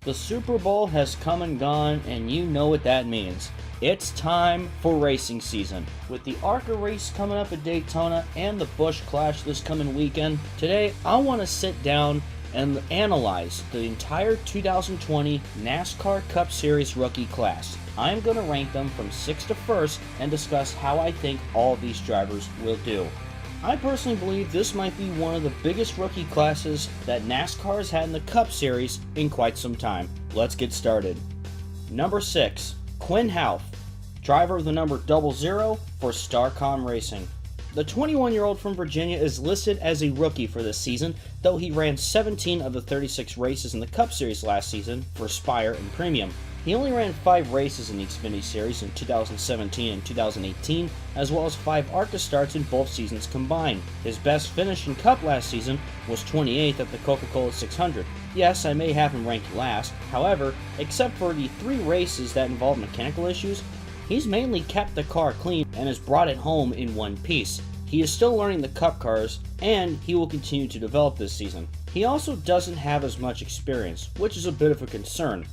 The Super Bowl has come and gone, and you know what that means. It's time for racing season. With the ARCA race coming up at Daytona and the Busch Clash this coming weekend, today I want to sit down and analyze the entire 2020 NASCAR Cup Series rookie class. I'm going to rank them from 6th to 1st and discuss how I think all of these drivers will do. I personally believe this might be one of the biggest rookie classes that NASCAR has had in the Cup Series in quite some time. Let's get started. Number 6, Quinn House, driver of the number 00 for Starcom Racing. The 21-year-old from Virginia is listed as a rookie for this season, though he ran 17 of the 36 races in the Cup Series last season for Spire and Premium. He only ran 5 races in the Xfinity Series in 2017 and 2018, as well as 5 ARCA starts in both seasons combined. His best finish in Cup last season was 28th at the Coca-Cola 600. Yes, I may have him ranked last, however, except for the 3 races that involved mechanical issues, he's mainly kept the car clean and has brought it home in one piece. He is still learning the Cup cars, and he will continue to develop this season. He also doesn't have as much experience, which is a bit of a concern.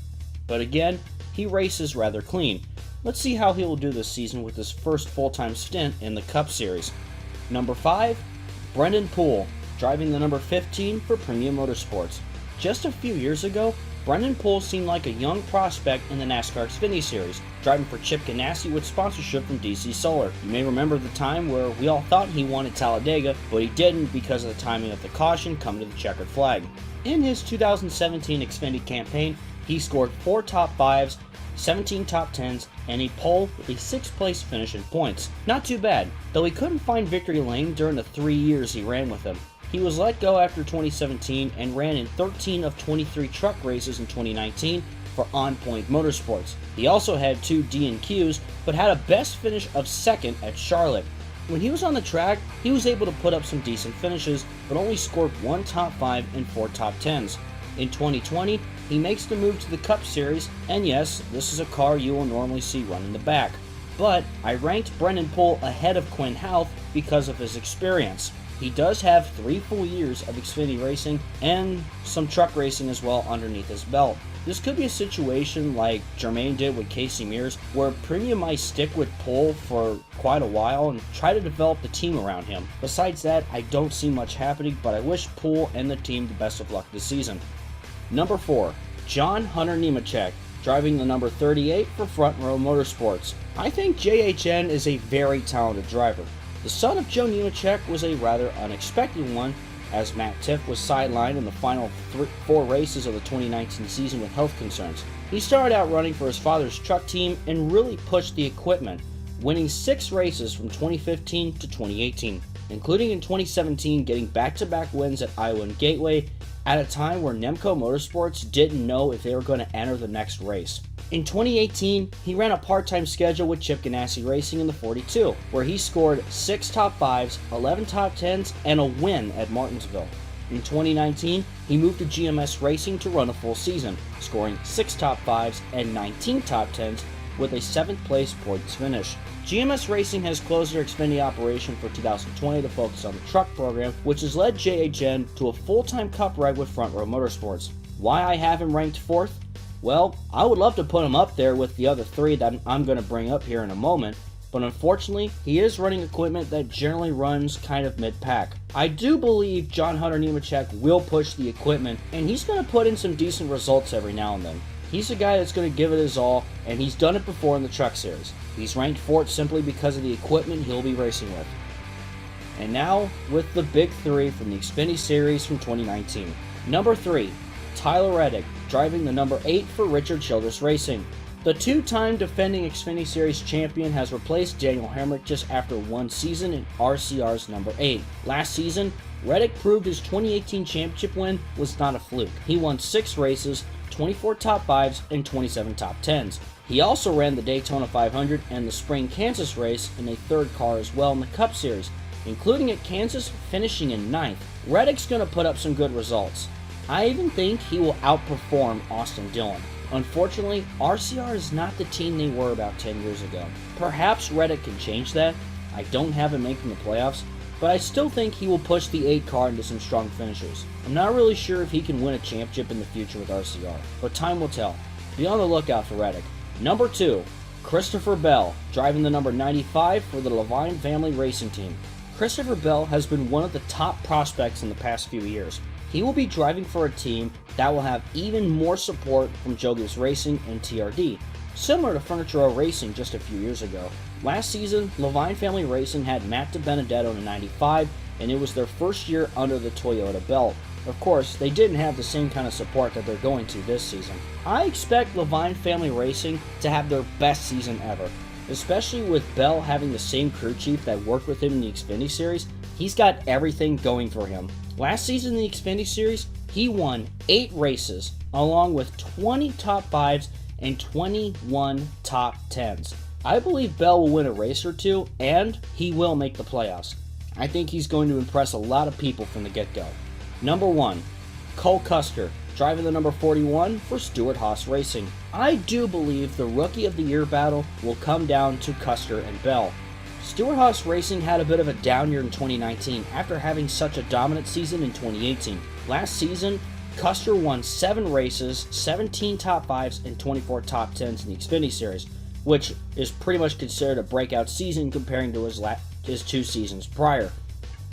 But again, he races rather clean. Let's see how he will do this season with his first full-time stint in the Cup Series. Number 5, Brendan Poole, driving the number 15 for Premium Motorsports. Just a few years ago, Brendan Poole seemed like a young prospect in the NASCAR Xfinity Series, driving for Chip Ganassi with sponsorship from DC Solar. You may remember the time where we all thought he wanted Talladega, but he didn't because of the timing of the caution coming to the checkered flag. In his 2017 Xfinity campaign, he scored 4 top 5s, 17 top 10s, and a pole with a 6th place finish in points. Not too bad, though he couldn't find victory lane during the 3 years he ran with him. He was let go after 2017 and ran in 13 of 23 truck races in 2019 for On Point Motorsports. He also had 2 DNQs, but had a best finish of 2nd at Charlotte. When he was on the track, he was able to put up some decent finishes, but only scored 1 top 5 and 4 top 10s. In 2020, he makes the move to the Cup Series, and yes, this is a car you will normally see run in the back. But I ranked Brendan Poole ahead of Quinn House because of his experience. He does have 3 full years of Xfinity racing and some truck racing as well underneath his belt. This could be a situation like Jermaine did with Casey Mears, where Premium might stick with Poole for quite a while and try to develop the team around him. Besides that, I don't see much happening, but I wish Poole and the team the best of luck this season. Number 4, John Hunter Nemechek, driving the number 38 for Front Row Motorsports. I think JHN is a very talented driver. The son of Joe Nemechek was a rather unexpected one, as Matt Tifft was sidelined in the final 4 races of the 2019 season with health concerns. He started out running for his father's truck team and really pushed the equipment, winning 6 races from 2015 to 2018, including in 2017 getting back-to-back wins at Iowa and Gateway, at a time where Nemco Motorsports didn't know if they were going to enter the next race. In 2018, he ran a part-time schedule with Chip Ganassi Racing in the 42, where he scored 6 top 5s, 11 top 10s, and a win at Martinsville. In 2019, he moved to GMS Racing to run a full season, scoring 6 top 5s and 19 top 10s with a 7th place points finish. GMS Racing has closed their Xfinity operation for 2020 to focus on the truck program, which has led JHN to a full-time Cup ride with Front Row Motorsports. Why I have him ranked 4th? Well, I would love to put him up there with the other 3 that I'm going to bring up here in a moment, but unfortunately, he is running equipment that generally runs kind of mid-pack. I do believe John Hunter Nemechek will push the equipment, and he's going to put in some decent results every now and then. He's a guy that's going to give it his all, and he's done it before in the Truck Series. He's ranked 4th simply because of the equipment he'll be racing with. And now, with the big 3 from the Xfinity Series from 2019. Number 3, Tyler Reddick, driving the number 8 for Richard Childress Racing. The 2-time defending Xfinity Series champion has replaced Daniel Hemrick just after 1 season in RCR's number 8. Last season, Reddick proved his 2018 championship win was not a fluke. He won 6 races, 24 top 5s, and 27 top 10s. He also ran the Daytona 500 and the Spring Kansas race in a 3rd car as well in the Cup Series, including at Kansas finishing in 9th. Reddick's going to put up some good results. I even think he will outperform Austin Dillon. Unfortunately, RCR is not the team they were about 10 years ago. Perhaps Reddick can change that. I don't have him making the playoffs, but I still think he will push the 8 car into some strong finishes. I'm not really sure if he can win a championship in the future with RCR, but time will tell. Be on the lookout for Reddick. Number 2, Christopher Bell, driving the number 95 for the Levine family racing team. Christopher Bell has been one of the top prospects in the past few years. He will be driving for a team that will have even more support from Joe Gibbs Racing and TRD, similar to Furniture Row Racing just a few years ago. Last season, Levine Family Racing had Matt DiBenedetto in a 95, and it was their first year under the Toyota belt. Of course, they didn't have the same kind of support that they're going to this season. I expect Levine Family Racing to have their best season ever, especially with Bell having the same crew chief that worked with him in the Xfinity Series. He's got everything going for him. Last season in the Xfinity Series, he won 8 races, along with 20 top 5s and 21 top 10s. I believe Bell will win a race or two, and he will make the playoffs. I think he's going to impress a lot of people from the get-go. Number 1, Cole Custer, driving the number 41 for Stewart-Haas Racing. I do believe the Rookie of the Year battle will come down to Custer and Bell. Stewart-Haas Racing had a bit of a down year in 2019 after having such a dominant season in 2018. Last season, Custer won 7 races, 17 top 5s, and 24 top 10s in the Xfinity Series, which is pretty much considered a breakout season comparing to his 2 seasons prior.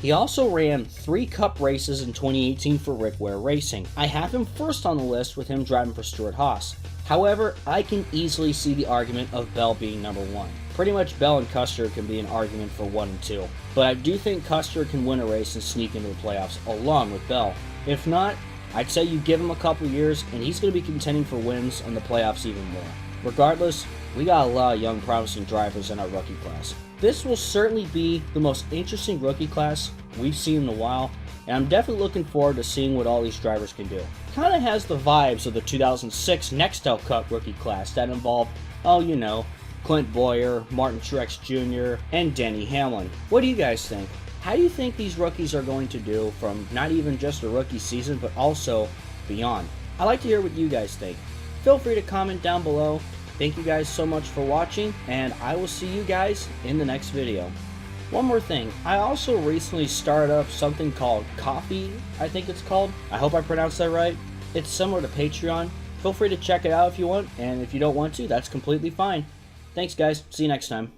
He also ran 3 Cup races in 2018 for Rick Ware Racing. I have him first on the list with him driving for Stewart-Haas. However, I can easily see the argument of Bell being number 1. Pretty much Bell and Custer can be an argument for 1 and 2, but I do think Custer can win a race and sneak into the playoffs along with Bell. If not, I'd say you give him a couple years and he's going to be contending for wins in the playoffs even more. Regardless, we got a lot of young promising drivers in our rookie class. This will certainly be the most interesting rookie class we've seen in a while, and I'm definitely looking forward to seeing what all these drivers can do. Kind of has the vibes of the 2006 NASCAR Cup rookie class that involved, Clint Boyer, Martin Truex Jr., and Denny Hamlin. What do you guys think? How do you think these rookies are going to do from not even just a rookie season, but also beyond? I'd like to hear what you guys think. Feel free to comment down below. Thank you guys so much for watching, and I will see you guys in the next video. One more thing, I also recently started up something called Coffee, I think it's called. I hope I pronounced that right. It's similar to Patreon. Feel free to check it out if you want, and if you don't want to, that's completely fine. Thanks guys, see you next time.